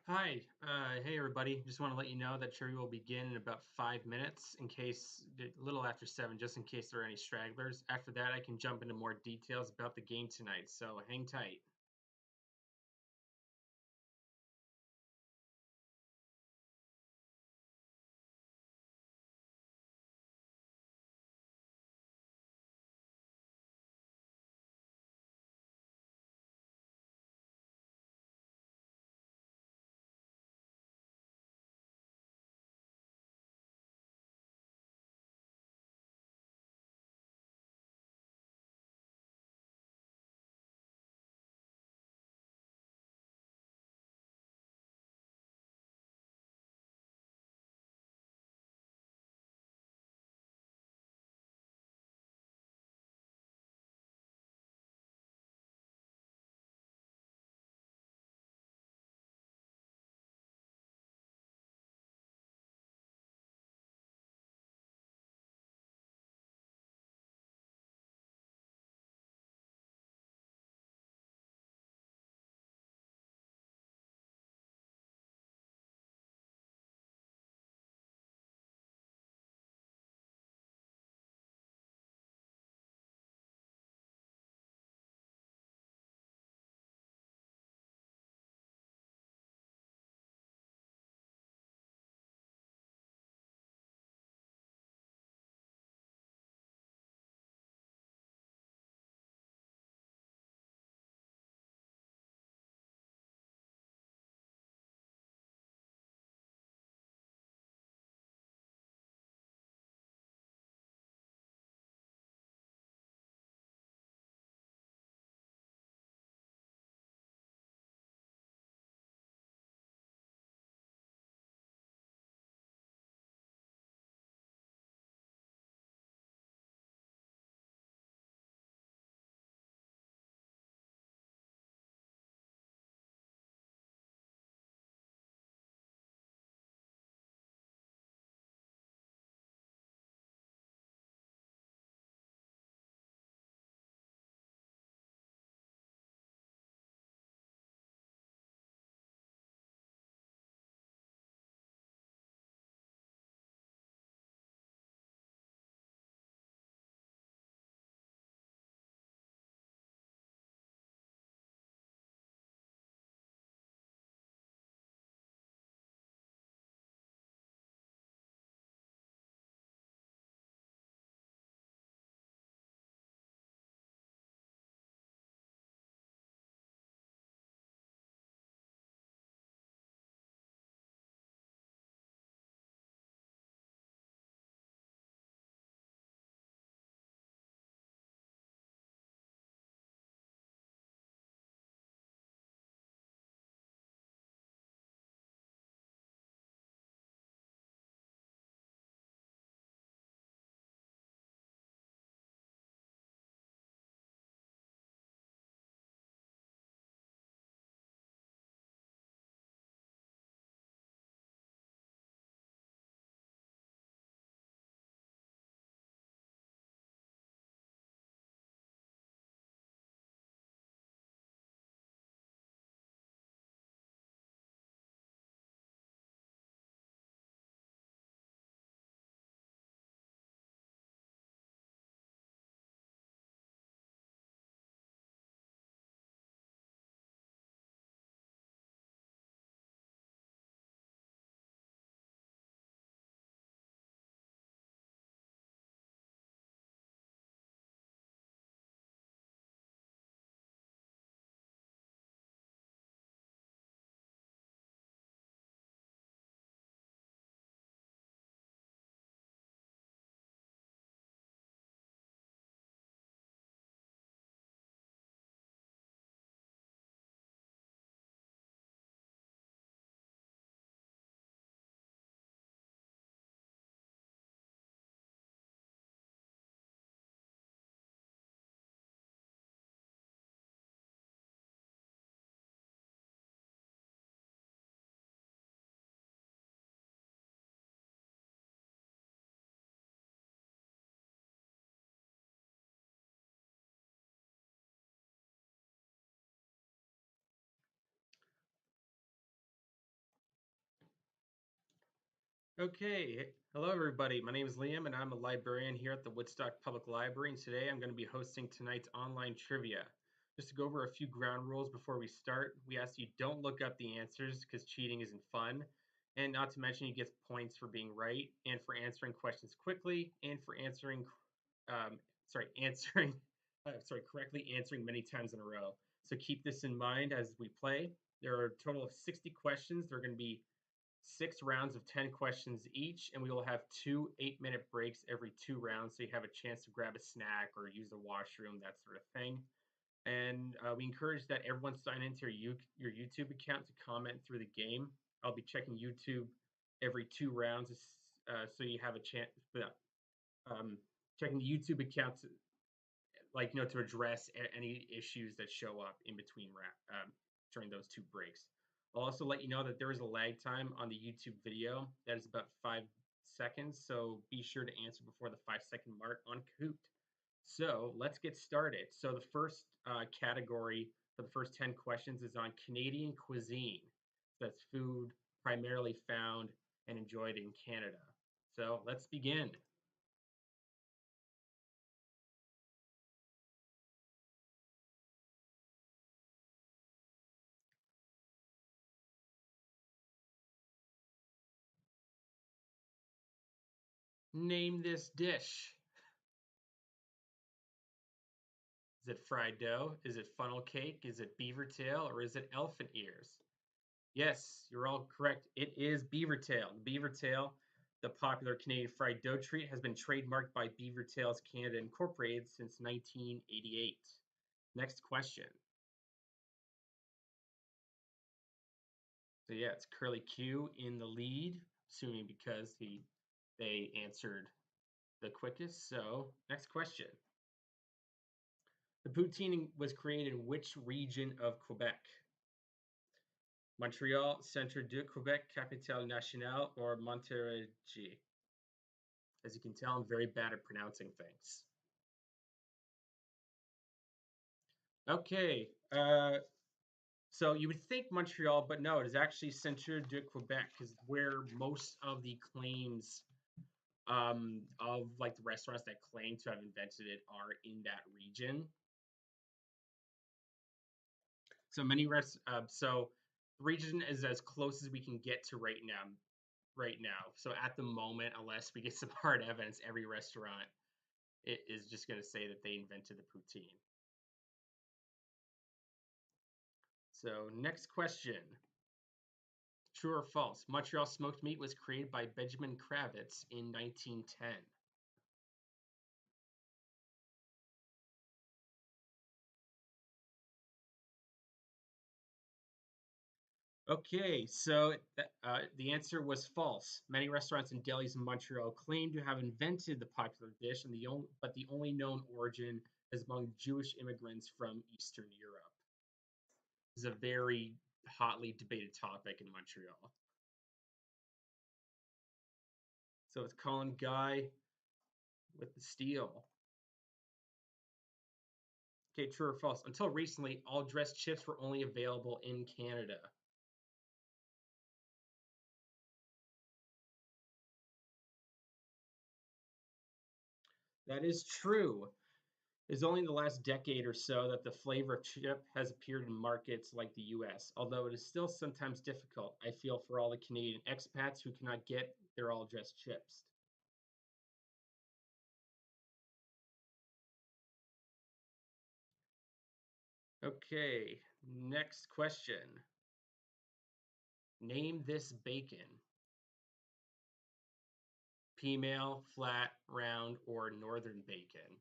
Hey everybody. Just want to let you know that trivia will begin in about 5 minutes, a little after 7, just in case there are any stragglers. After that, I can jump into more details about the game tonight, so hang tight. Okay, hello everybody. My name is Liam and I'm a librarian here at the Woodstock Public Library, and today I'm going to be hosting tonight's online trivia. Just to go over a few ground rules before we start, we ask you don't look up the answers because cheating isn't fun, and not to mention you get points for being right and for answering questions quickly and for um, answering, correctly answering many times in a row. So keep this in mind as we play. There are a total of 60 questions. They're going to be 6 rounds of 10 questions each, and we will have 2 8-minute breaks every 2 rounds, so you have a chance to grab a snack or use the washroom, that sort of thing. And we encourage that everyone sign into your YouTube account to comment through the game. I'll be checking YouTube every 2 rounds, so you have a chance. Um, Checking the YouTube account to address any issues that show up in between during those 2 breaks. I'll also let you know that there is a lag time on the YouTube video that is about 5 seconds, so be sure to answer before the 5 second mark on Kahoot. So let's get started. So the first category for the first 10 questions is on Canadian cuisine. So that's food primarily found and enjoyed in Canada. So let's begin. Name this dish. Is it fried dough? Is it funnel cake? Is it beaver tail? Or is it elephant ears? Yes, you're all correct. It is beaver tail. The beaver tail, the popular Canadian fried dough treat, has been trademarked by Beaver Tails Canada Incorporated since 1988. Next question. So yeah, it's Curly Q in the lead, assuming because they answered the quickest. So next question. The poutine was created in which region of Quebec? Montreal, Centre de Quebec, Capitale Nationale, or Montérégie? As you can tell, I'm very bad at pronouncing things. Okay, so you would think Montreal, but no, it is actually Centre de Quebec, because where most of the claims of like the restaurants that claim to have invented it are in that region. So so the region is as close as we can get to right now. Right now, so at the moment, unless we get some hard evidence, every restaurant is just going to say that they invented the poutine. So next question. True or false? Montreal smoked meat was created by Benjamin Kravitz in 1910. Okay, so the answer was false. Many restaurants and delis in Montreal claim to have invented the popular dish, but the only known origin is among Jewish immigrants from Eastern Europe. This is a very hotly debated topic in Montreal. So it's Colin Guy with the steal. Okay, true or false? Until recently, all dressed chips were only available in Canada. That is true. It's only in the last decade or so that the flavor of chip has appeared in markets like the US, although it is still sometimes difficult, I feel, for all the Canadian expats who cannot get their all dressed chips. Okay, next question. Name this bacon. Female, flat, round, or northern bacon?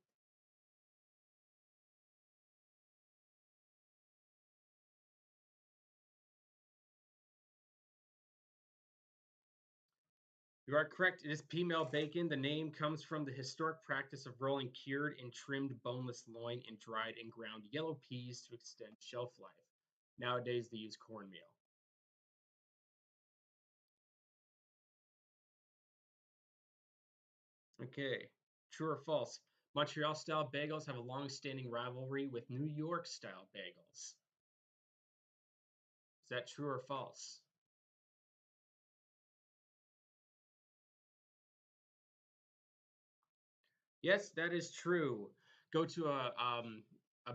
You are correct. It is female bacon. The name comes from the historic practice of rolling cured and trimmed boneless loin in dried and ground yellow peas to extend shelf life. Nowadays, they use cornmeal. Okay, true or false? Montreal style bagels have a long standing rivalry with New York style bagels. Is that true or false? Yes, that is true. Go to a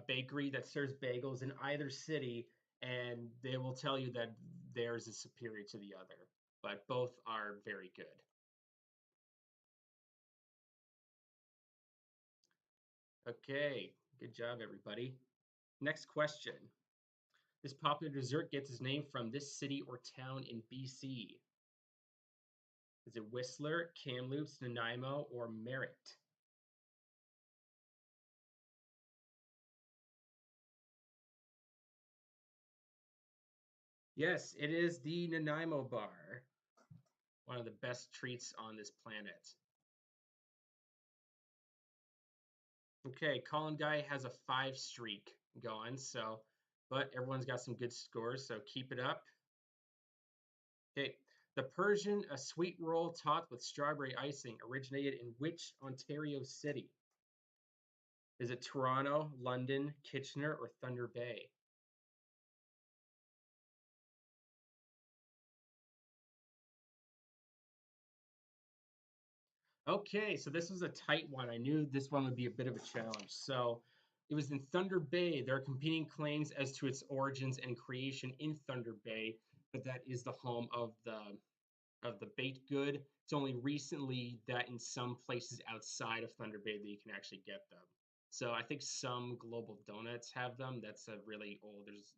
bakery that serves bagels in either city, and they will tell you that theirs is superior to the other, but both are very good. Okay, good job, everybody. Next question. This popular dessert gets its name from this city or town in BC. Is it Whistler, Kamloops, Nanaimo, or Merritt? Yes, it is the Nanaimo bar, one of the best treats on this planet. Okay, Colin Guy has a 5 streak going, so but everyone's got some good scores, so keep it up. Okay, the Persian, a sweet roll topped with strawberry icing, originated in which Ontario city? Is it Toronto, London, Kitchener, or Thunder Bay? Okay, so this was a tight one. I knew this one would be a bit of a challenge. So it was in Thunder Bay. There are competing claims as to its origins and creation in Thunder Bay, but that is the home of the baked good. It's only recently that in some places outside of Thunder Bay that you can actually get them. So I think some Global Donuts have them. That's a really old. There's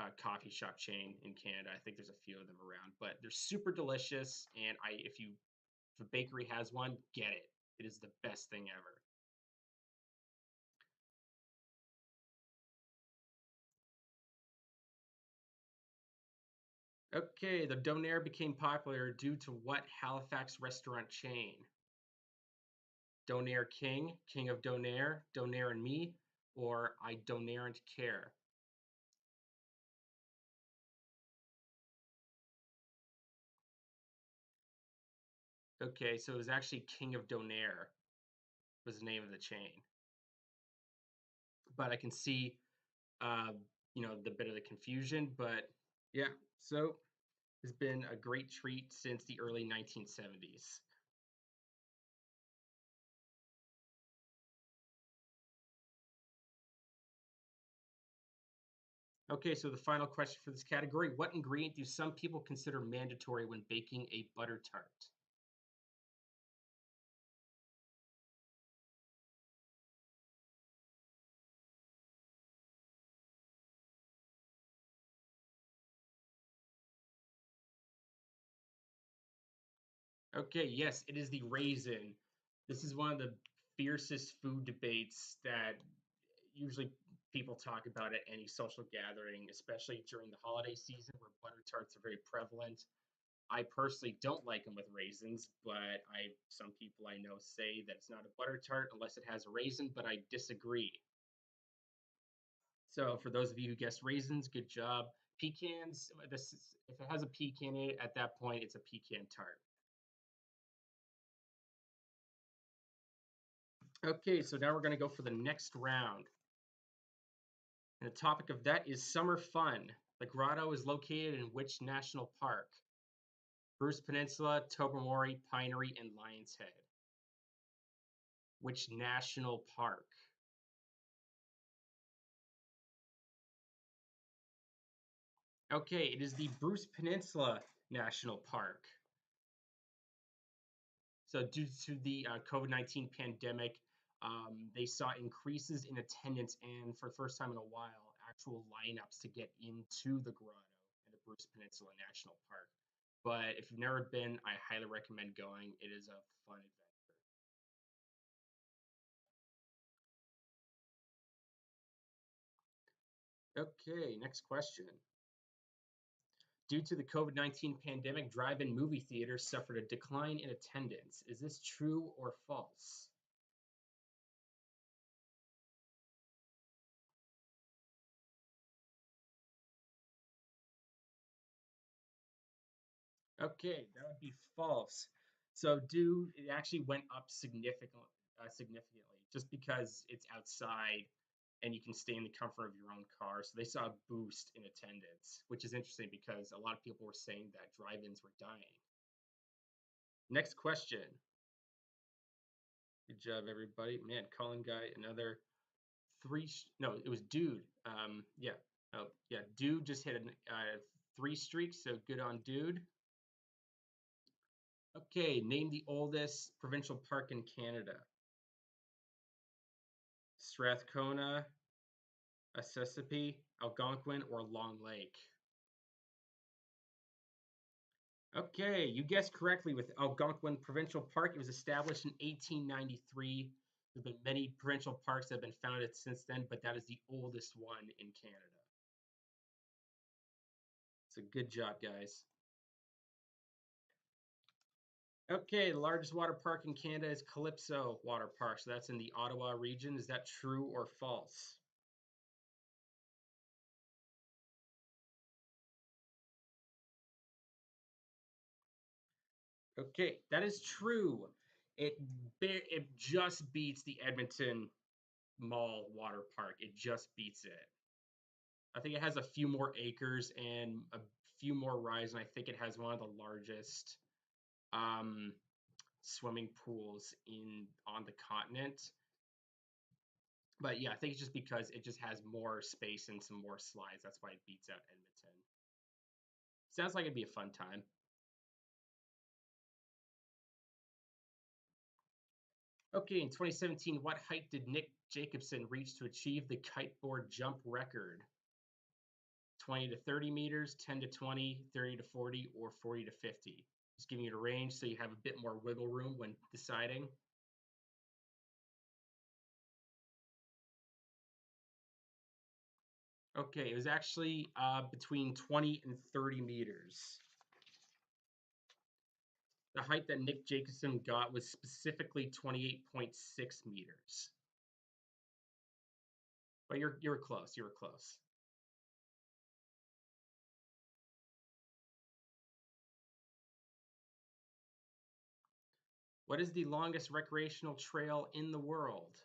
a coffee shop chain in Canada. I think there's a few of them around, but they're super delicious. And if a bakery has one, get it. It is the best thing ever. Okay, the Donair became popular due to what Halifax restaurant chain? Donair King, King of Donair, Donair and Me, or I Donairn't Care? Okay, so it was actually King of Donair was the name of the chain. But I can see, uh, the bit of the confusion. But yeah, so it's been a great treat since the early 1970s. Okay, so the final question for this category: what ingredient do some people consider mandatory when baking a butter tart? Okay, yes, it is the raisin. This is one of the fiercest food debates that usually people talk about at any social gathering, especially during the holiday season where butter tarts are very prevalent. I personally don't like them with raisins, but I some people I know say that it's not a butter tart unless it has a raisin, but I disagree. So for those of you who guessed raisins, good job. Pecans, if it has a pecan in it, at that point it's a pecan tart. Okay, so now we're going to go for the next round. And the topic of that is summer fun. The grotto is located in which national park? Bruce Peninsula, Tobermory, Pinery, and Lion's Head. Which national park? Okay, it is the Bruce Peninsula National Park. So, due to the COVID-19 pandemic, they saw increases in attendance and, for the first time in a while, actual lineups to get into the grotto in the Bruce Peninsula National Park. But if you've never been, I highly recommend going. It is a fun adventure. Okay, next question. Due to the COVID-19 pandemic, drive-in movie theaters suffered a decline in attendance. Is this true or false? Okay, that would be false. So do it actually went up significantly just because it's outside and you can stay in the comfort of your own car. So they saw a boost in attendance, which is interesting because a lot of people were saying that drive-ins were dying. Next question. Good job, everybody. Man, Colin guy, another three. No, it was Dude. Yeah. Oh, yeah. Dude just hit a three streak, so good on Dude. Okay, name the oldest provincial park in Canada. Strathcona, Assisipi, Algonquin, or Long Lake? Okay, you guessed correctly with Algonquin Provincial Park. It was established in 1893. There have been many provincial parks that have been founded since then, but that is the oldest one in Canada. So good job, guys. Okay, the largest water park in Canada is Calypso Water Park. So that's in the Ottawa region. Is that true or false? Okay, that is true. It it just beats the Edmonton Mall Water Park. It just beats it. I think it has a few more acres and a few more rides, and I think it has one of the largest um, swimming pools in on the continent. But yeah, I think it's just because it just has more space and some more slides. That's why it beats out Edmonton. Sounds like it'd be a fun time. Okay, in 2017, what height did Nick Jacobson reach to achieve the kiteboard jump record? 20 to 30 meters, 10 to 20, 30 to 40, or 40 to 50? Just giving you a range so you have a bit more wiggle room when deciding. Okay, it was actually between 20 and 30 meters. The height that Nick Jacobson got was specifically 28.6 meters. But you're close. You were close. What is the longest recreational trail in the world?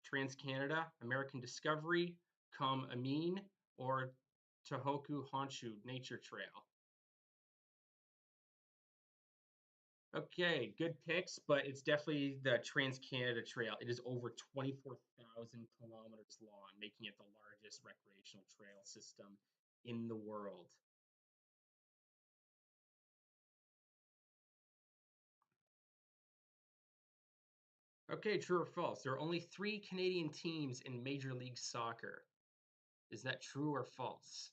Trans Canada, American Discovery, Kam Amin, or Tohoku Honshu Nature Trail? Okay, good picks, but it's definitely the Trans Canada Trail. It is over 24,000 kilometers long, making it the largest recreational trail system in the world. Okay, true or false? There are only 3 Canadian teams in Major League Soccer. Is that true or false?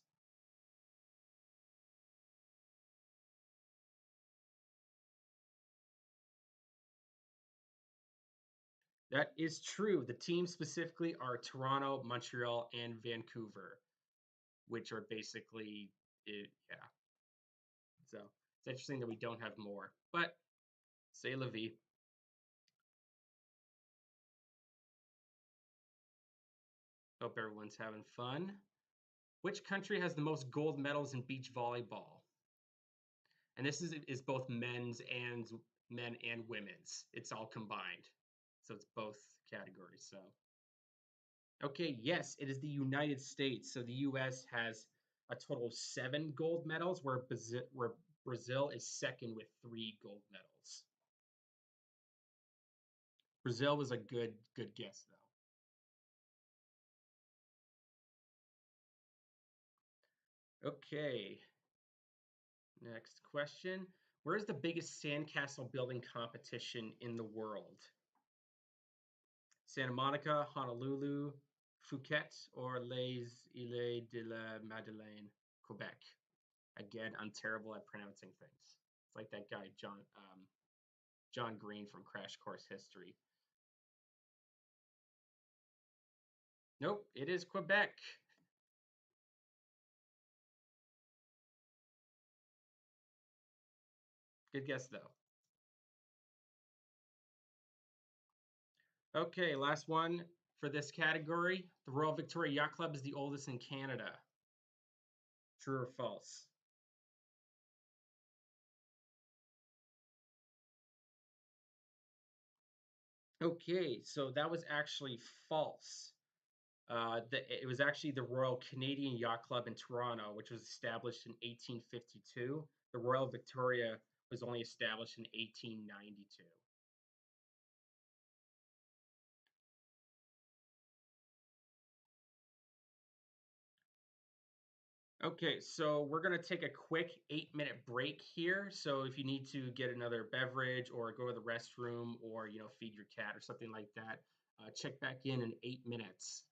That is true. The teams specifically are Toronto, Montreal, and Vancouver, which are basically it. Yeah. So it's interesting that we don't have more, but say la vie. Hope everyone's having fun. Which country has the most gold medals in beach volleyball? And this is both men and women's. It's all combined. So it's both categories. So okay, yes, it is the United States. So the US has a total of 7 gold medals, where Brazil is second with 3 gold medals. Brazil was a good guess though. Okay, next question. Where is the biggest sandcastle building competition in the world? Santa Monica, Honolulu, Phuket, or Les Îles de la Madeleine, Quebec? Again, I'm terrible at pronouncing things. It's like that guy John Green from Crash Course History. Nope, it is Quebec. Good guess though. Okay, last one for this category. The Royal Victoria Yacht Club is the oldest in Canada. True or false? Okay, so that was actually false. It was actually the Royal Canadian Yacht Club in Toronto, which was established in 1852. The Royal Victoria was only established in 1892. Okay, so we're gonna take a quick 8-minute break here. So if you need to get another beverage or go to the restroom or feed your cat or something like that, check back in 8 minutes.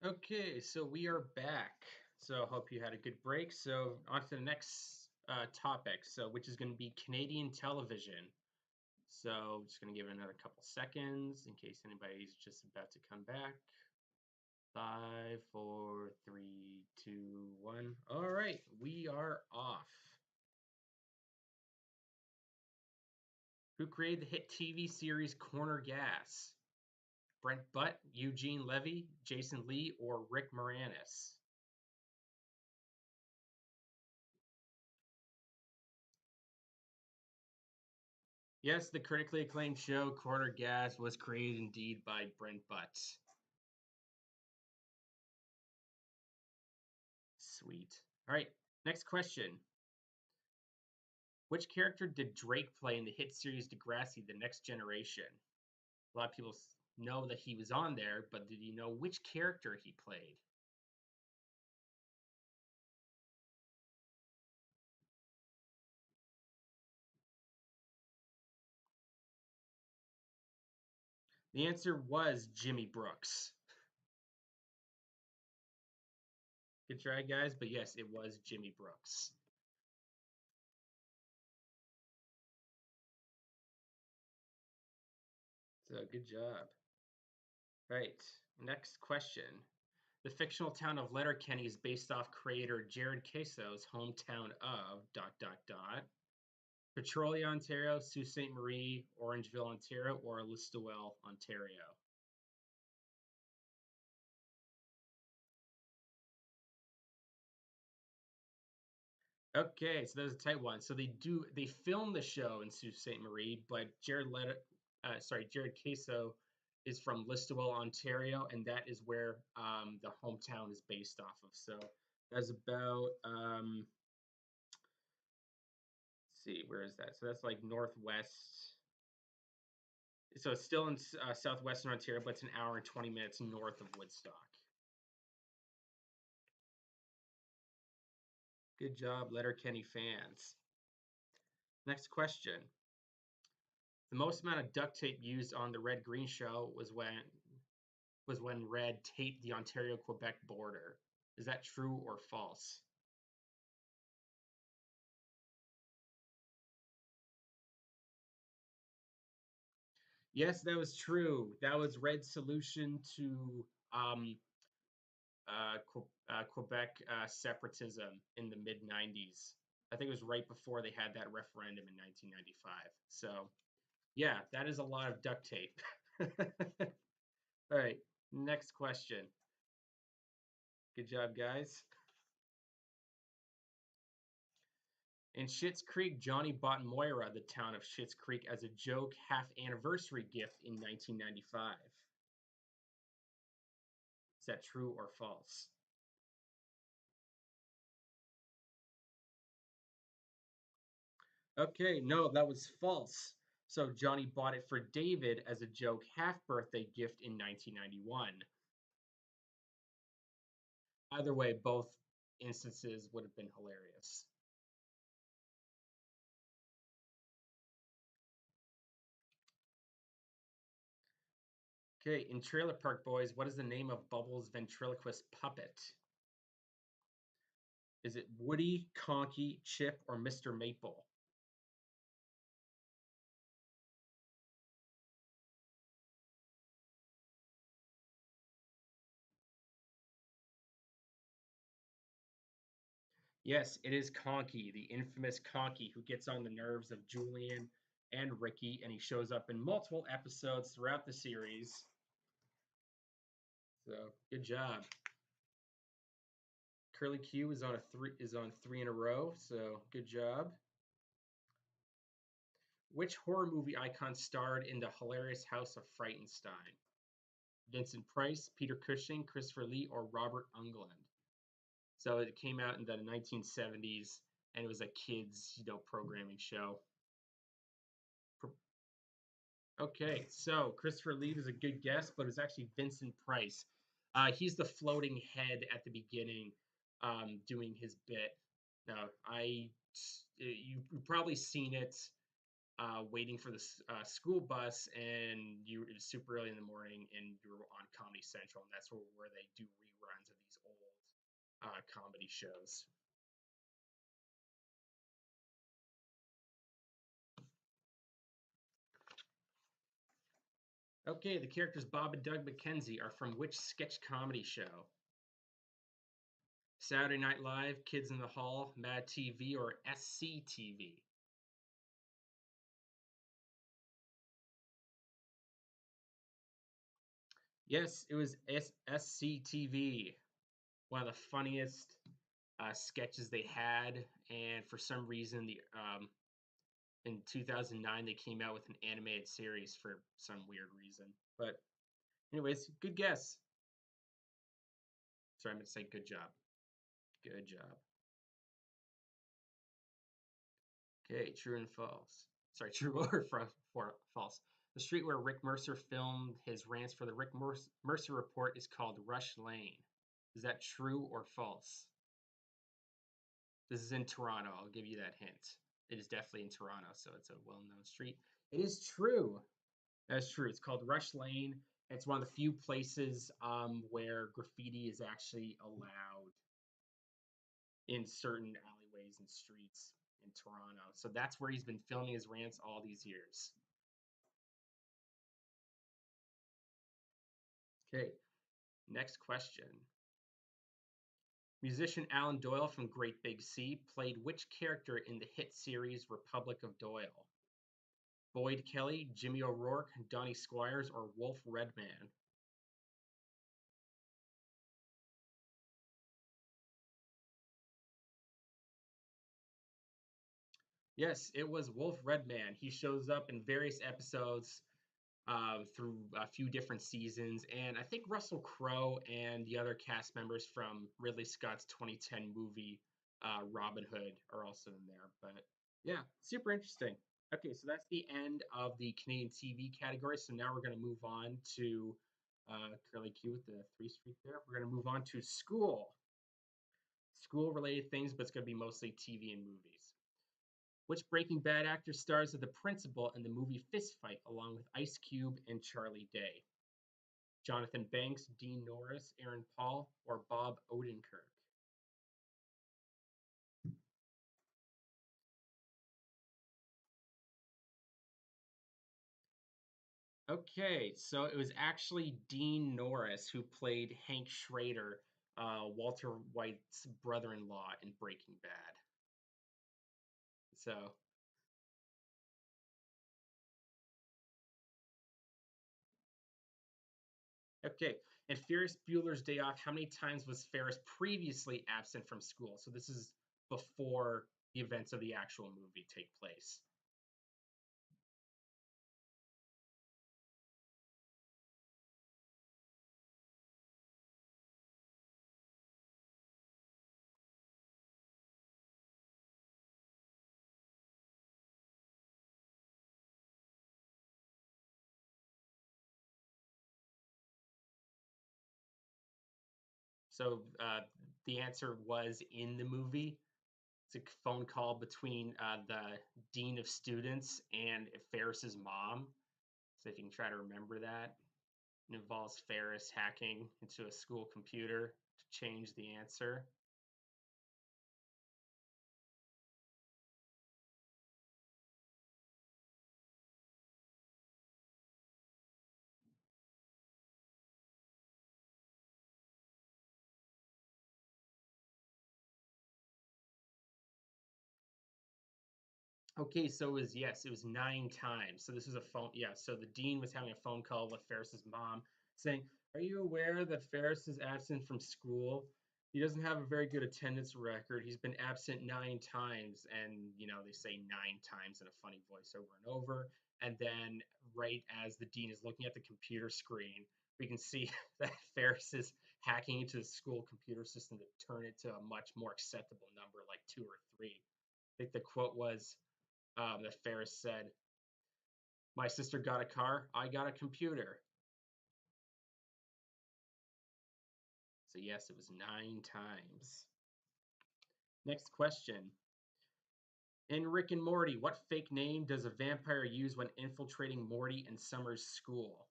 Okay, so we are back. So hope you had a good break. So on to the next topic. So which is going to be Canadian television. So just going to give it another couple seconds in case anybody's just about to come back. 5, 4, 3, 2, 1. All right, we are off. Who created the hit TV series Corner Gas? Brent Butt, Eugene Levy, Jason Lee, or Rick Moranis? Yes, the critically acclaimed show Corner Gas was created indeed by Brent Butt. Sweet. All right, next question. Which character did Drake play in the hit series Degrassi: The Next Generation? A lot of people know that he was on there, but did you know which character he played? The answer was Jimmy Brooks. Good try, guys, but yes, it was Jimmy Brooks. So good job. Right, next question. The fictional town of Letterkenny is based off creator Jared Queso's hometown of ... Petrolia, Ontario, Sault Ste. Marie, Orangeville, Ontario, or Listowel, Ontario. Okay, so there's a tight one. So they film the show in Sault Ste. Marie, but Jared Queso is from Listowel, Ontario, and that is where the hometown is based off of. So that's about let's see, where is that? So that's like northwest. So it's still in southwestern Ontario, but it's an hour and 20 minutes north of Woodstock. Good job, Letterkenny fans. Next question. The most amount of duct tape used on the Red Green show was when Red taped the Ontario-Quebec border. Is that true or false? Yes, that was true. That was Red's solution to um, Quebec separatism in the mid 90s. I think it was right before they had that referendum in 1995. So, yeah, that is a lot of duct tape. All right, next question. Good job, guys. In Schitt's Creek, Johnny bought Moira, the town of Schitt's Creek, as a joke half-anniversary gift in 1995. Is that true or false? Okay, no, that was false. So Johnny bought it for David as a joke half-birthday gift in 1991. Either way, both instances would have been hilarious. Okay, in Trailer Park Boys, what is the name of Bubbles' ventriloquist puppet? Is it Woody, Conky, Chip, or Mr. Maple? Yes, it is Conky, the infamous Conky, who gets on the nerves of Julian and Ricky, and he shows up in multiple episodes throughout the series. So good job. Curly Q is on three in a row, so good job. Which horror movie icon starred in the hilarious House of Frightenstein? Vincent Price, Peter Cushing, Christopher Lee, or Robert Englund? So it came out in the 1970s, and it was a kids, programming show. Okay, so Christopher Lee was a good guess, but it was actually Vincent Price. He's the floating head at the beginning, doing his bit. Now, you've probably seen it. waiting for the school bus, and it's super early in the morning, and you're on Comedy Central, and that's where they do reruns of these old comedy shows. Okay, the characters Bob and Doug McKenzie are from which sketch comedy show? Saturday Night Live, Kids in the Hall, Mad TV, or SCTV? Yes, it was SCTV. One of the funniest sketches they had, and for some reason, the in 2009 they came out with an animated series for some weird reason. But anyways, good guess. Sorry, I'm gonna say good job. Good job. Okay, true and false. Sorry, true or false. The street where Rick Mercer filmed his rants for the Rick Mercer Report is called Rush Lane. Is that true or false? This is in Toronto. I'll give you that hint. It is definitely in Toronto, so it's a well-known street. It is true. That's true. It's called Rush Lane. It's one of the few places where graffiti is actually allowed in certain alleyways and streets in Toronto. So that's where he's been filming his rants all these years. Okay, next question. Musician Alan Doyle from Great Big Sea played which character in the hit series Republic of Doyle? Boyd Kelly, Jimmy O'Rourke, Donnie Squires, or Wolf Redman? Yes, it was Wolf Redman. He shows up in various episodes through a few different seasons, and I think Russell Crowe and the other cast members from Ridley Scott's 2010 movie Robin Hood are also in there. But yeah, super interesting. Okay, so that's the end of the Canadian TV category. So now we're going to move on to Curly Q with the 3 street there. We're going to move on to school related things, but it's going to be mostly TV and movies. Which Breaking Bad actor stars as the principal in the movie Fist Fight along with Ice Cube and Charlie Day? Jonathan Banks, Dean Norris, Aaron Paul, or Bob Odenkirk? Okay, so it was actually Dean Norris who played Hank Schrader, Walter White's brother-in-law in Breaking Bad. So, okay. In Ferris Bueller's Day Off, how many times was Ferris previously absent from school? So this is before the events of the actual movie take place. So the answer was in the movie. It's a phone call between the dean of students and Ferris's mom. So if you can try to remember that, it involves Ferris hacking into a school computer to change the answer. Okay, so it was yes, it was 9 times. So this was a phone. Yeah, so the dean was having a phone call with Ferris's mom, saying, "Are you aware that Ferris is absent from school? He doesn't have a very good attendance record. He's been absent 9 times." And they say 9 times in a funny voice over and over. And then, right as the dean is looking at the computer screen, we can see that Ferris is hacking into the school computer system to turn it to a much more acceptable number, like 2 or 3. I think the quote was that Ferris said, "My sister got a car, I got a computer." So, yes, it was 9 times. Next question. In Rick and Morty, what fake name does a vampire use when infiltrating Morty and Summer's school?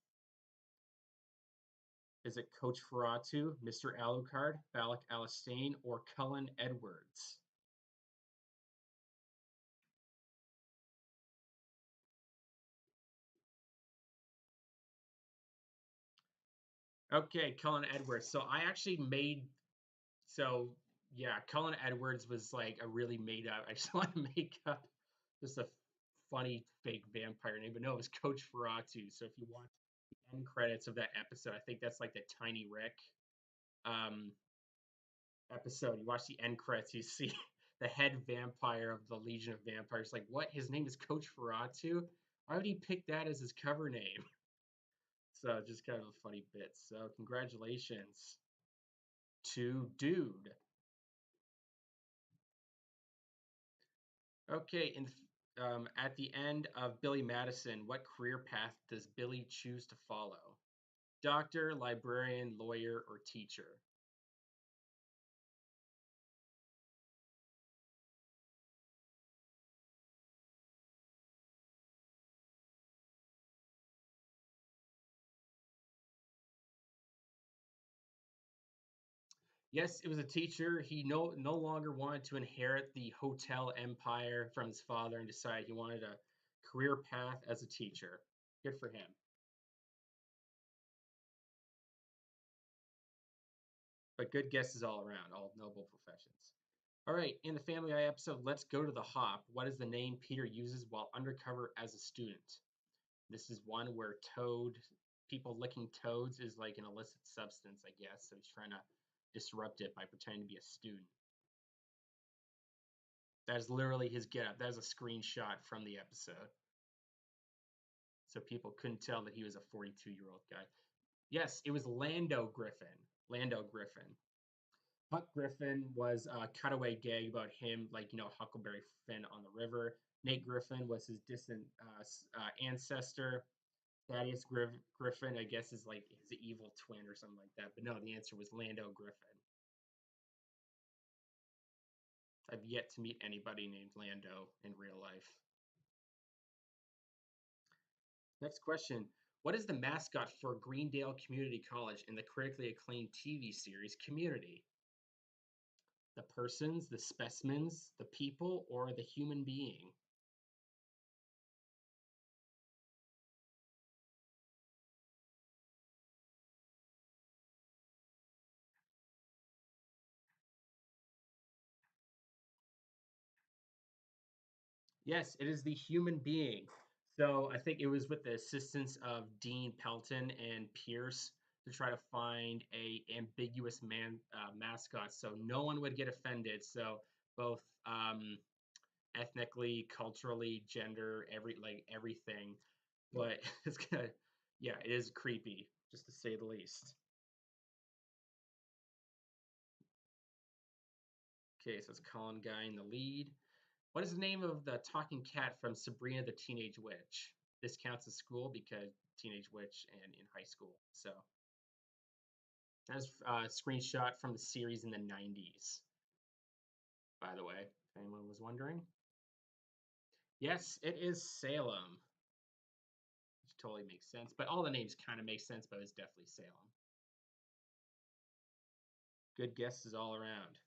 Is it Coach Ferratu, Mr. Alucard, Balak Alistane, or Cullen Edwards? Okay, Cullen Edwards. So I actually made so yeah, Cullen Edwards was like a really made up. I just want to make up just a funny fake vampire name, but no, it was Coach Ferratu. So if you watch the end credits of that episode, I think that's like the Tiny Rick um, episode. You watch the end credits, you see the head vampire of the Legion of Vampires. Like, what? His name is Coach Ferratu? Why would he pick that as his cover name? So just kind of a funny bit. So congratulations to Dude. Okay, at the end of Billy Madison, what career path does Billy choose to follow? Doctor, librarian, lawyer, or teacher? Yes, it was a teacher. He no longer wanted to inherit the hotel empire from his father and decided he wanted a career path as a teacher. Good for him. But good guesses all around, all noble professions. All right, in the Family Guy episode, Let's Go to the Hop, what is the name Peter uses while undercover as a student? This is one where people licking toads is like an illicit substance, I guess. So he's trying to disrupt it by pretending to be a student. That is literally his getup. That is a screenshot from the episode. So people couldn't tell that he was a 42-year-old guy. Yes, it was Lando Griffin. Lando Griffin. Huck Griffin was a cutaway gag about him, like, Huckleberry Finn on the river. Nate Griffin was his distant ancestor. Thaddeus Griffin, I guess, is like his evil twin or something like that. But no, the answer was Lando Griffin. I've yet to meet anybody named Lando in real life. Next question. What is the mascot for Greendale Community College in the critically acclaimed TV series Community? The persons, the specimens, the people, or the human being? Yes, it is the human being. So I think it was with the assistance of Dean Pelton and Pierce to try to find a ambiguous mascot, so no one would get offended. So both ethnically, culturally, gender, everything. But it's gonna, yeah, it is creepy, just to say the least. Okay, so it's Colin Guy in the lead. What is the name of the talking cat from Sabrina the Teenage Witch? This counts as school because Teenage Witch and in high school. So that's a screenshot from the series in the 90s, by the way, if anyone was wondering. Yes, it is Salem, which totally makes sense. But all the names kind of make sense, but it's definitely Salem. Good guesses all around.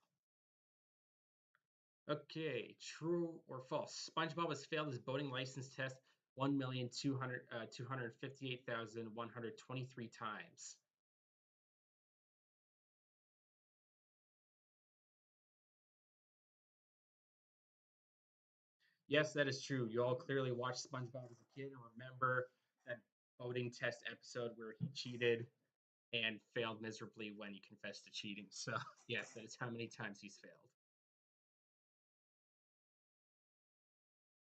Okay, true or false? SpongeBob has failed his boating license test 1,258,123 times. Yes, that is true. You all clearly watched SpongeBob as a kid and remember that boating test episode where he cheated and failed miserably when he confessed to cheating. So, yes, that is how many times he's failed.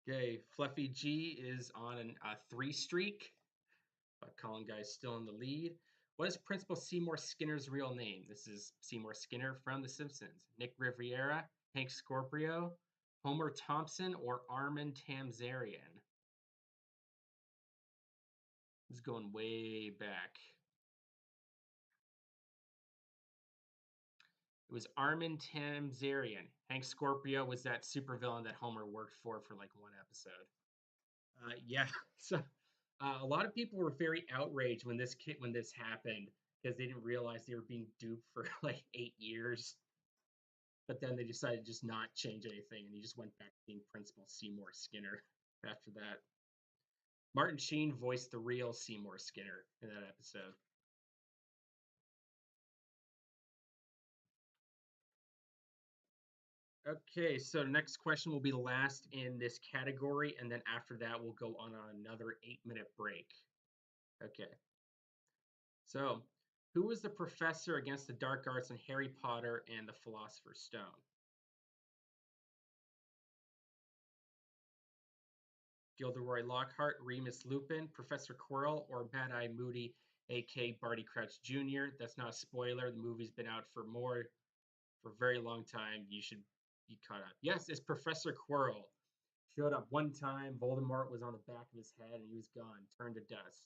Okay, Fluffy G is on a three streak, but Colin Guy's still in the lead. What is Principal Seymour Skinner's real name? This is Seymour Skinner from The Simpsons. Nick Riviera, Hank Scorpio, Homer Thompson, or Armin Tamzarian? This is going way back. It was Armin Tamzarian. Hank Scorpio was that supervillain that Homer worked for like one episode. Yeah, so a lot of people were very outraged when this happened because they didn't realize they were being duped for like 8 years. But then they decided to just not change anything, and he just went back to being Principal Seymour Skinner after that. Martin Sheen voiced the real Seymour Skinner in that episode. Okay, so next question will be the last in this category, and then after that, we'll go on another 8-minute break. Okay, so who was the professor against the dark arts in Harry Potter and the Philosopher's Stone? Gilderoy Lockhart, Remus Lupin, Professor Quirrell, or Mad Eye Moody, aka Barty Crouch Jr. That's not a spoiler. The movie's been out for a very long time. You should be caught up. Yes, it's Professor Quirrell. Showed up one time. Voldemort was on the back of his head, and he was gone, turned to dust.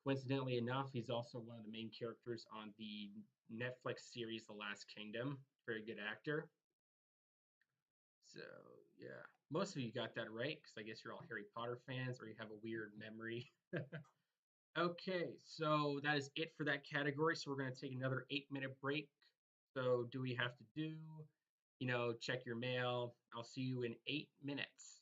Coincidentally enough, he's also one of the main characters on the Netflix series The Last Kingdom. Very good actor. So yeah, most of you got that right because I guess you're all Harry Potter fans or you have a weird memory. Okay, so that is it for that category. So we're going to take another 8-minute break. So do we have to do, check your mail? I'll see you in 8 minutes.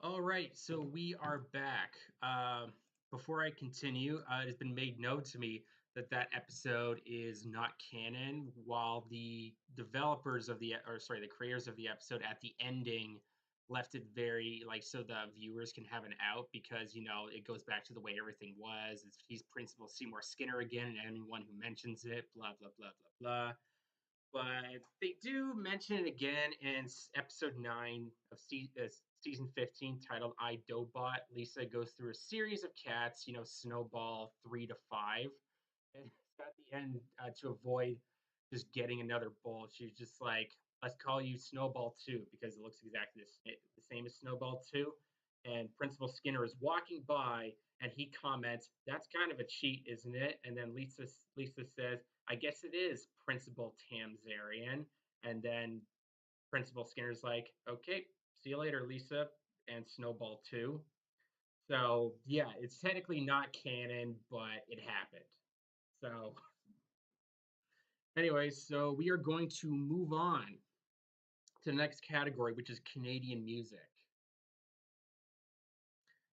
All right, so we are back. Before I continue, it has been made known to me that that episode is not canon, while the developers of the creators of the episode at the ending left it very like so the viewers can have an out because it goes back to the way everything was. He's Principal Seymour Skinner again, and anyone who mentions it, blah blah blah blah blah. But they do mention it again in episode 9 of season 15, titled I Dobot. Lisa goes through a series of cats, Snowball 3 to 5. And at the end, to avoid just getting another bowl, she's just like, let's call you Snowball 2 because it looks exactly the same as Snowball 2. And Principal Skinner is walking by and he comments, "That's kind of a cheat, isn't it?" And then Lisa says, "I guess it is, Principal Tamzarian." And then Principal Skinner's like, "Okay, see you later, Lisa," and Snowball 2. So yeah, it's technically not canon, but it happened. So anyway, so we are going to move on to the next category, which is Canadian music.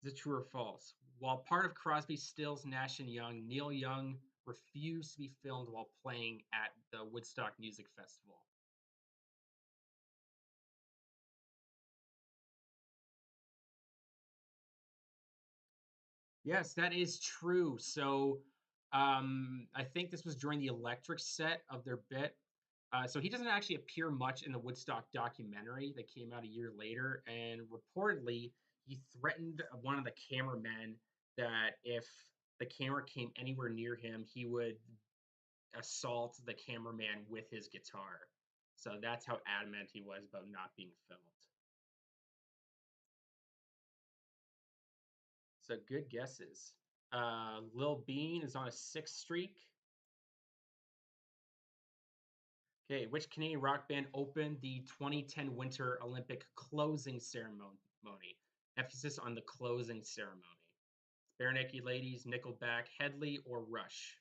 Is it true or false? While part of Crosby, Stills, Nash and Young, Neil Young refused to be filmed while playing at the Woodstock Music Festival. Yes, that is true. So I think this was during the electric set of their bit. So he doesn't actually appear much in the Woodstock documentary that came out a year later. And reportedly, he threatened one of the cameramen that if the camera came anywhere near him, he would assault the cameraman with his guitar. So that's how adamant he was about not being filmed. So good guesses. Lil Bean is on a 6th streak. Okay, which Canadian rock band opened the 2010 Winter Olympic closing ceremony? Emphasis on the closing ceremony. Barenaked Ladies, Nickelback, Headley, or Rush?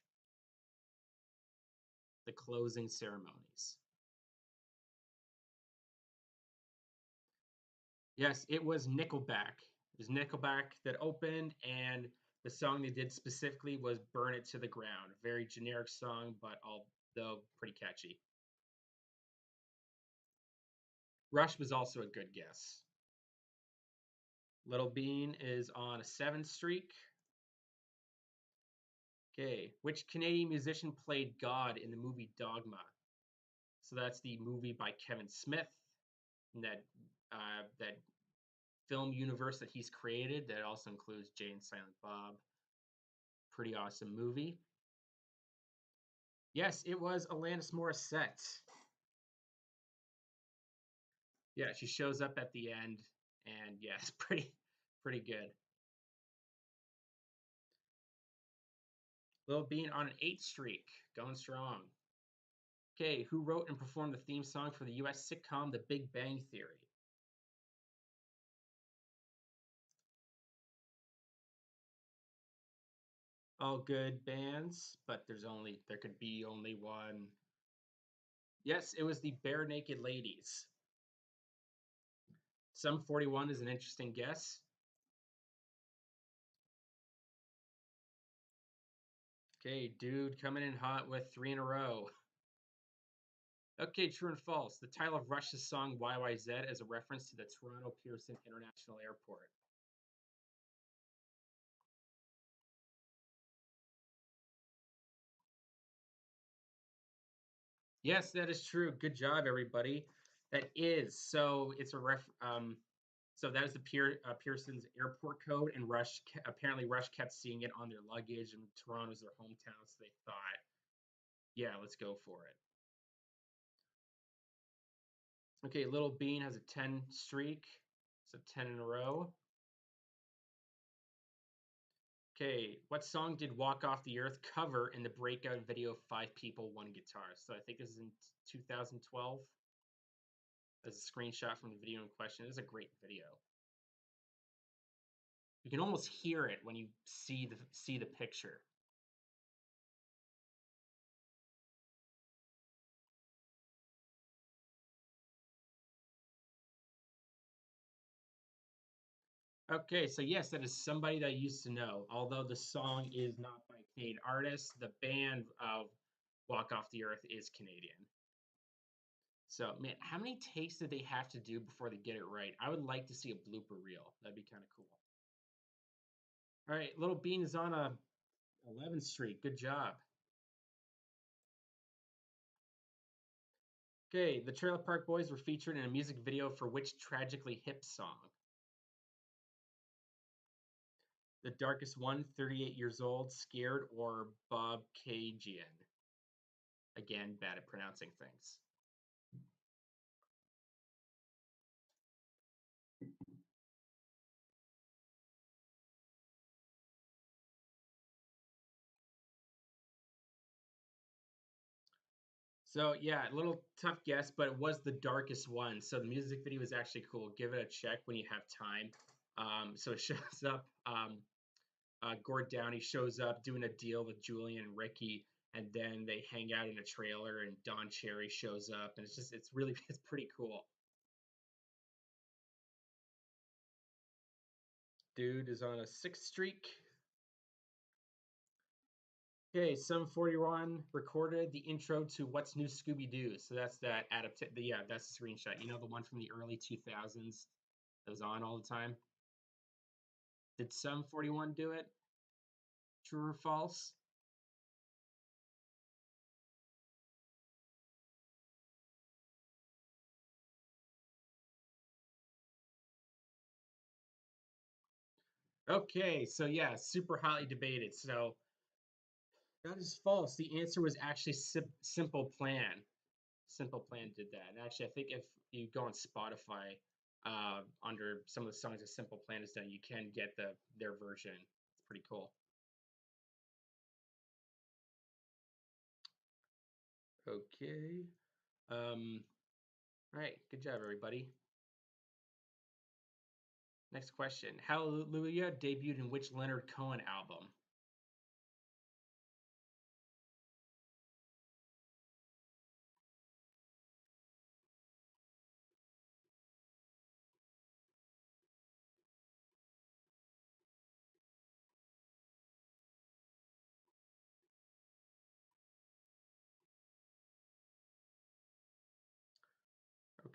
The closing ceremonies. Yes, it was Nickelback. It was Nickelback that opened, and the song they did specifically was "Burn It to the Ground." Very generic song, but although pretty catchy. Rush was also a good guess. Little Bean is on a 7th streak. Okay, which Canadian musician played God in the movie Dogma? So that's the movie by Kevin Smith, and that film universe that he's created. That also includes Jay and Silent Bob. Pretty awesome movie. Yes, it was Alanis Morissette. Yeah, she shows up at the end, and yeah, it's pretty good. Lil Bean on an 8th streak, going strong. Okay, who wrote and performed the theme song for the U.S. sitcom The Big Bang Theory? All good bands, but there could be only one. Yes, it was the Bare Naked Ladies. Sum 41 is an interesting guess. Okay, dude coming in hot with 3 in a row. Okay, true and false. The title of Rush's song YYZ is a reference to the Toronto Pearson International Airport. Yes, that is true. Good job, everybody. That is so. It's a So that is the Pearson's airport code, and apparently Rush kept seeing it on their luggage, and Toronto's their hometown, so they thought, yeah, let's go for it. Okay, Little Bean has a 10 streak, so 10 in a row. Okay, what song did Walk Off the Earth cover in the breakout video Five People, One Guitar? So I think this is in 2012. As a screenshot from the video in question. It is a great video. You can almost hear it when you see the picture. Okay, so yes, that is somebody that I used to know. Although the song is not by a Canadian artist, the band Walk Off the Earth is Canadian. So, man, how many takes did they have to do before they get it right? I would like to see a blooper reel. That'd be kind of cool. All right, Little Bean is on a 11th Street. Good job. Okay, the Trailer Park Boys were featured in a music video for which Tragically Hip song? The Darkest One, 38 Years Old, Scared, or Bob Kajian? Again, bad at pronouncing things. So yeah, a little tough guess, but it was the darkest one. So the music video is actually cool. Give it a check when you have time. So it shows up. Gord Downey shows up doing a deal with Julian and Ricky, and then they hang out in a trailer, and Don Cherry shows up, and it's really it's pretty cool. Dude is on a 6th streak. Okay, Sum 41 recorded the intro to What's New Scooby Doo. So that's that yeah, that's the screenshot. You know, the one from the early 2000s that was on all the time. Did Sum 41 do it? True or false? Okay, so yeah, super hotly debated. So that is false. The answer was actually Simple Plan. Simple Plan did that. And actually, I think if you go on Spotify, under some of the songs that Simple Plan has done, you can get their version. It's pretty cool. Okay. All right. Good job, everybody. Next question. Hallelujah debuted in which Leonard Cohen album?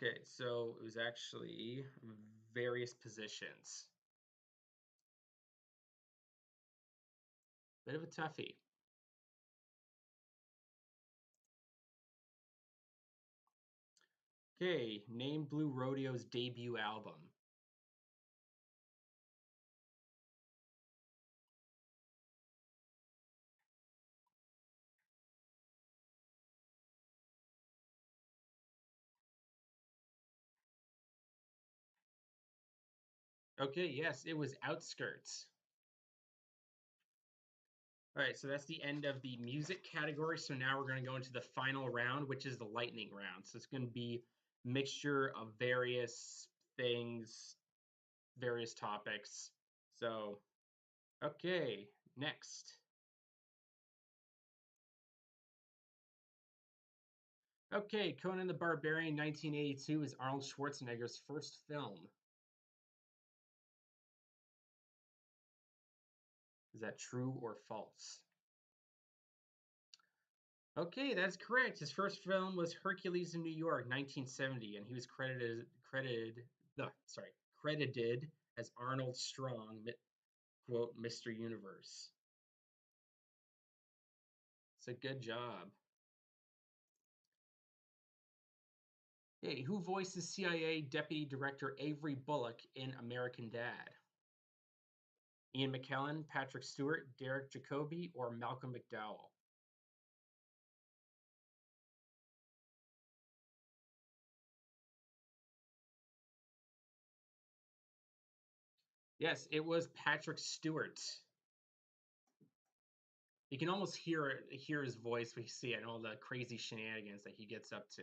Okay, so it was actually Various Positions. Bit of a toughie. Okay, name Blue Rodeo's debut album. Okay, yes, it was Outskirts. All right, so that's the end of the music category. So now we're going to go into the final round, which is the lightning round. So it's going to be mixture of various things, various topics. So, okay, next. Okay, Conan the Barbarian 1982 is Arnold Schwarzenegger's first film. Is that true or false? Okay, that's correct. His first film was Hercules in New York, 1970, and he was credited as Arnold Strong, quote, Mr. Universe. So good job. Hey, who voices CIA Deputy Director Avery Bullock in American Dad? Ian McKellen, Patrick Stewart, Derek Jacobi, or Malcolm McDowell? Yes, it was Patrick Stewart. You can almost hear his voice when you see it and all the crazy shenanigans that he gets up to.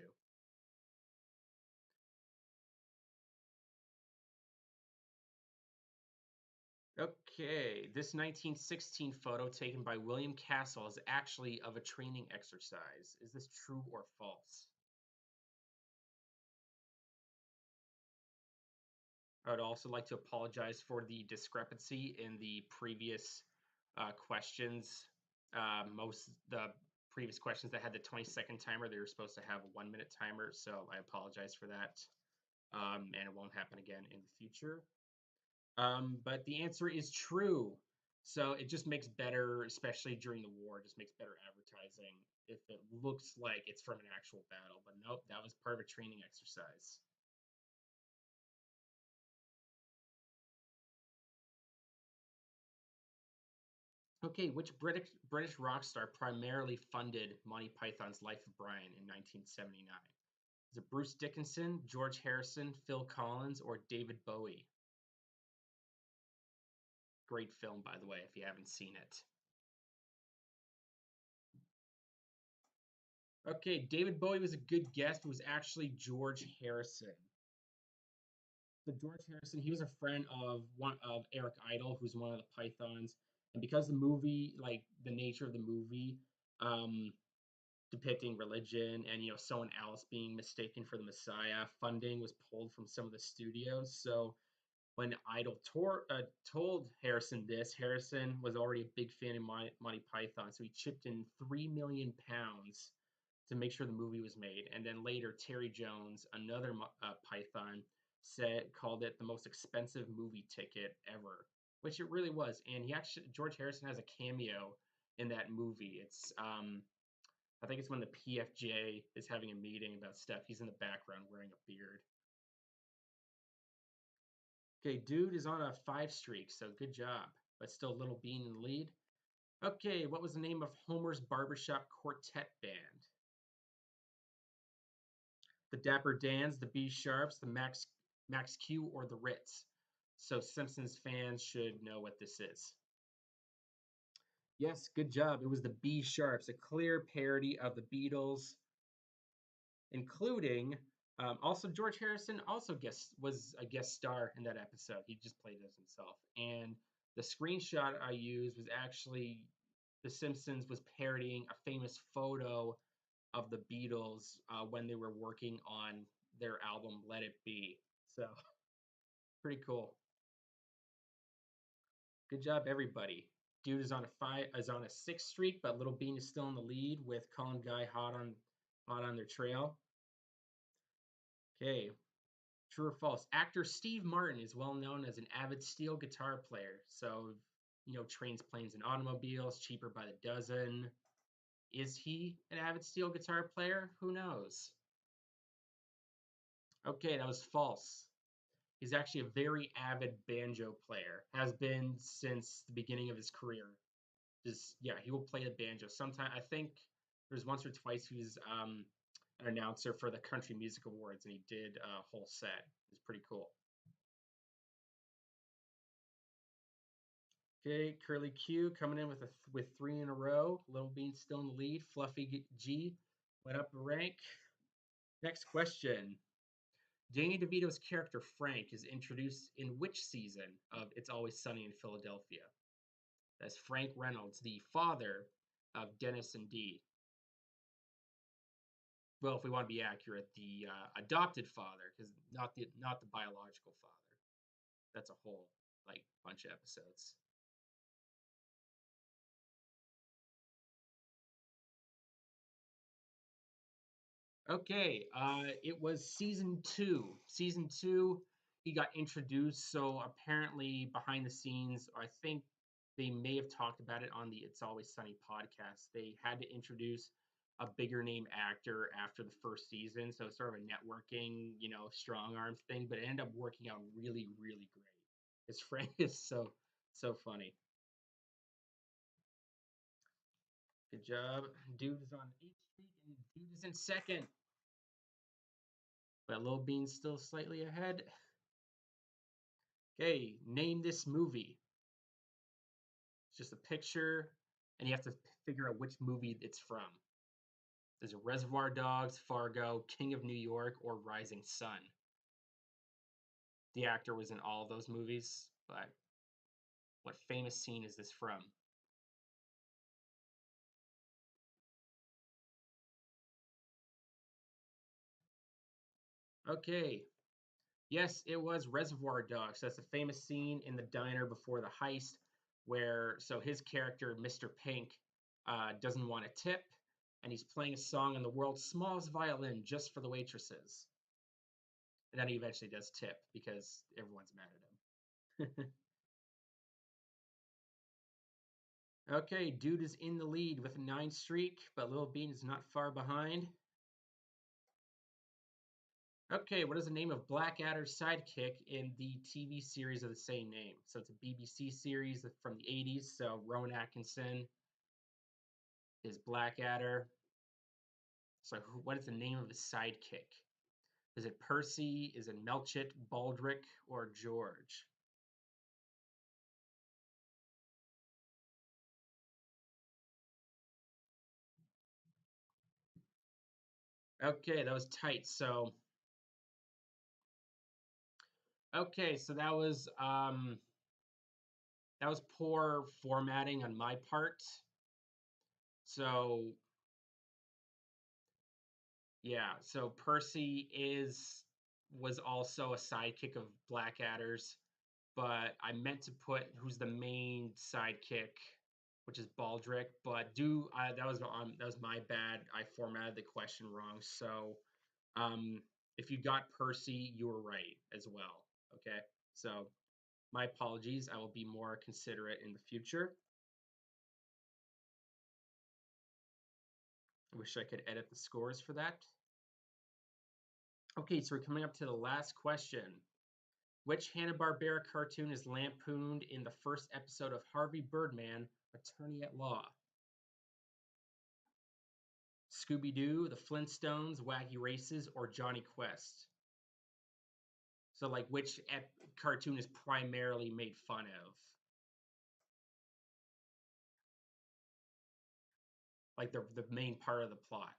Okay, this 1916 photo taken by William Castle is actually of a training exercise. Is this true or false? I would also like to apologize for the discrepancy in the previous questions. Most the previous questions that had the 20-second timer, they were supposed to have a 1-minute timer, so I apologize for that, and it won't happen again in the future. But the answer is true. So it just makes better, especially during the war, just makes better advertising if it looks like it's from an actual battle. But nope, that was part of a training exercise. Okay, which British rock star primarily funded Monty Python's Life of Brian in 1979? Is it Bruce Dickinson, George Harrison, Phil Collins, or David Bowie? Great film, by the way, if you haven't seen it. Okay, David Bowie was a good guess, but it was actually George Harrison. So George Harrison, he was a friend of one of Eric Idle, who's one of the Pythons, and because the movie, like the nature of the movie, um, depicting religion and someone else being mistaken for the Messiah, funding was pulled from some of the studios. So when Idol told Harrison this, Harrison was already a big fan of Monty Python, so he chipped in £3 million to make sure the movie was made. And then later, Terry Jones, another Python, called it the most expensive movie ticket ever, which it really was. And George Harrison has a cameo in that movie. It's I think it's when the PFJ is having a meeting about stuff. He's in the background wearing a beard. Okay, dude is on a 5 streak, so good job. But still Little Bean in the lead. Okay, what was the name of Homer's barbershop quartet band? The Dapper Dans, the B Sharps, the Max Q, or the Ritz? So Simpsons fans should know what this is. Yes, good job. It was the B Sharps, a clear parody of the Beatles, including also George Harrison was a guest star in that episode. He just played as himself. And the screenshot I used was actually The Simpsons was parodying a famous photo of the Beatles when they were working on their album Let It Be. So pretty cool. Good job, everybody. Dude is on a 6 streak, but Little Bean is still in the lead with Colin Guy hot on their trail. Okay, true or false? Actor Steve Martin is well known as an avid steel guitar player. So, trains planes and automobiles, cheaper by the dozen. Is he an avid steel guitar player? Who knows? Okay, that was false. He's actually a very avid banjo player, has been since the beginning of his career. Yeah, he will play the banjo. Sometime I think there's once or twice he was an announcer for the Country Music Awards, and he did a whole set. It's pretty cool. Okay, Curly Q coming in with 3 in a row. Little Bean still in the lead. Fluffy G went up a rank. Next question. Danny DeVito's character Frank is introduced in which season of It's Always Sunny in Philadelphia? That's Frank Reynolds, the father of Dennis and Dee. Well, if we want to be accurate, the adopted father, because not the biological father. That's a whole bunch of episodes. Okay, it was season 2. Season 2, he got introduced. So apparently, behind the scenes, I think they may have talked about it on the It's Always Sunny podcast. They had to introduce a bigger name actor after the first season. So it's sort of a networking, strong arm thing, but it ended up working out really, really great. His friend is so funny. Good job. Dude is on 8 streak, and Dude is in second. But Lil Bean's still slightly ahead. Okay, name this movie. It's just a picture, and you have to figure out which movie it's from. Is it Reservoir Dogs, Fargo, King of New York, or Rising Sun? The actor was in all of those movies, but what famous scene is this from? Okay, Yes, it was Reservoir Dogs. That's a famous scene in the diner before the heist where his character, Mr. Pink, doesn't want a tip, and he's playing a song on the world's smallest violin just for the waitresses. And then he eventually does tip because everyone's mad at him. Okay, Dude is in the lead with a 9 streak, but Little Bean is not far behind. Okay, what is the name of Blackadder's sidekick in the TV series of the same name? So it's a BBC series from the 80s. So Rowan Atkinson is Blackadder. So what is the name of his sidekick? Is it Percy? Is it Melchett, Baldric, or George? Okay, that was tight. So okay, so that was poor formatting on my part. So yeah, so Percy is was also a sidekick of Blackadder's, but I meant to put who's the main sidekick, which is Baldric. But that was my bad. I formatted the question wrong. So if you got Percy, you were right as well. Okay, so my apologies. I will be more considerate in the future. I wish I could edit the scores for that. Okay, so we're coming up to the last question. Which Hanna-Barbera cartoon is lampooned in the first episode of Harvey Birdman, Attorney at Law? Scooby-Doo, The Flintstones, Wacky Races, or Johnny Quest? So, like, which cartoon is primarily made fun of? Like, the main part of the plot.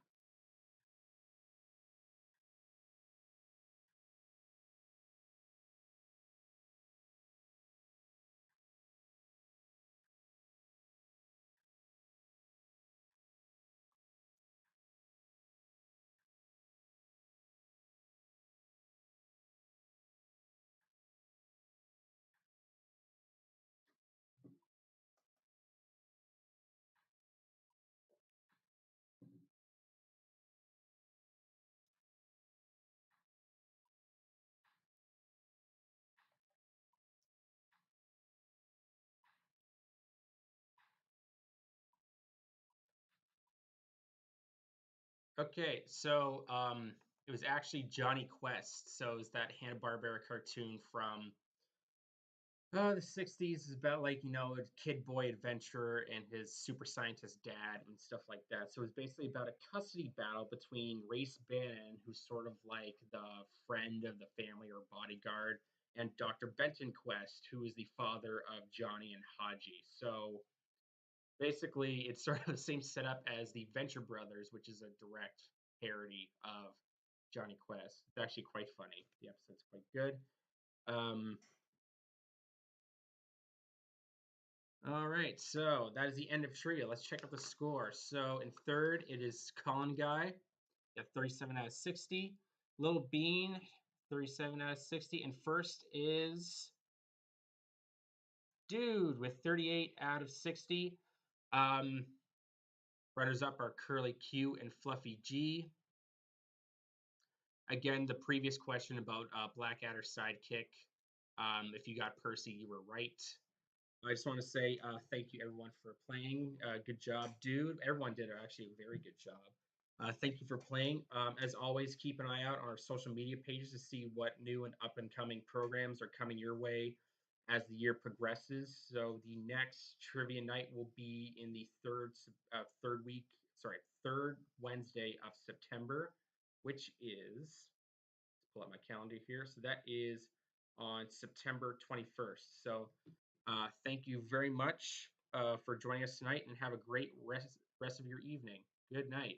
Okay, so it was actually Johnny Quest. So it was that Hanna-Barbera cartoon from the 60s. Is about like, a kid boy adventurer and his super scientist dad and stuff like that. So it's basically about a custody battle between Race Bannon, who's sort of like the friend of the family or bodyguard, and Dr. Benton Quest, who is the father of Johnny and Haji. So basically, it's sort of the same setup as the Venture Brothers, which is a direct parody of Johnny Quest. It's actually quite funny. The episode's quite good. Um, all right, so that is the end of trivia. Let's check out the score. So in third, it is Colin Guy at 37 out of 60. Little Bean, 37 out of 60. And first is Dude with 38 out of 60. Um, Runners up are Curly Q and Fluffy G. Again, the previous question about Blackadder's sidekick. If you got Percy, you were right. I just want to say thank you everyone for playing. Good job, dude. Everyone did actually a very good job. Thank you for playing. As always, keep an eye out on our social media pages to see what new and up and coming programs are coming your way as the year progresses. So the next trivia night will be in the third Wednesday of September, which is pull up my calendar here. So that is on September 21st. So thank you very much for joining us tonight and have a great rest of your evening. Good night.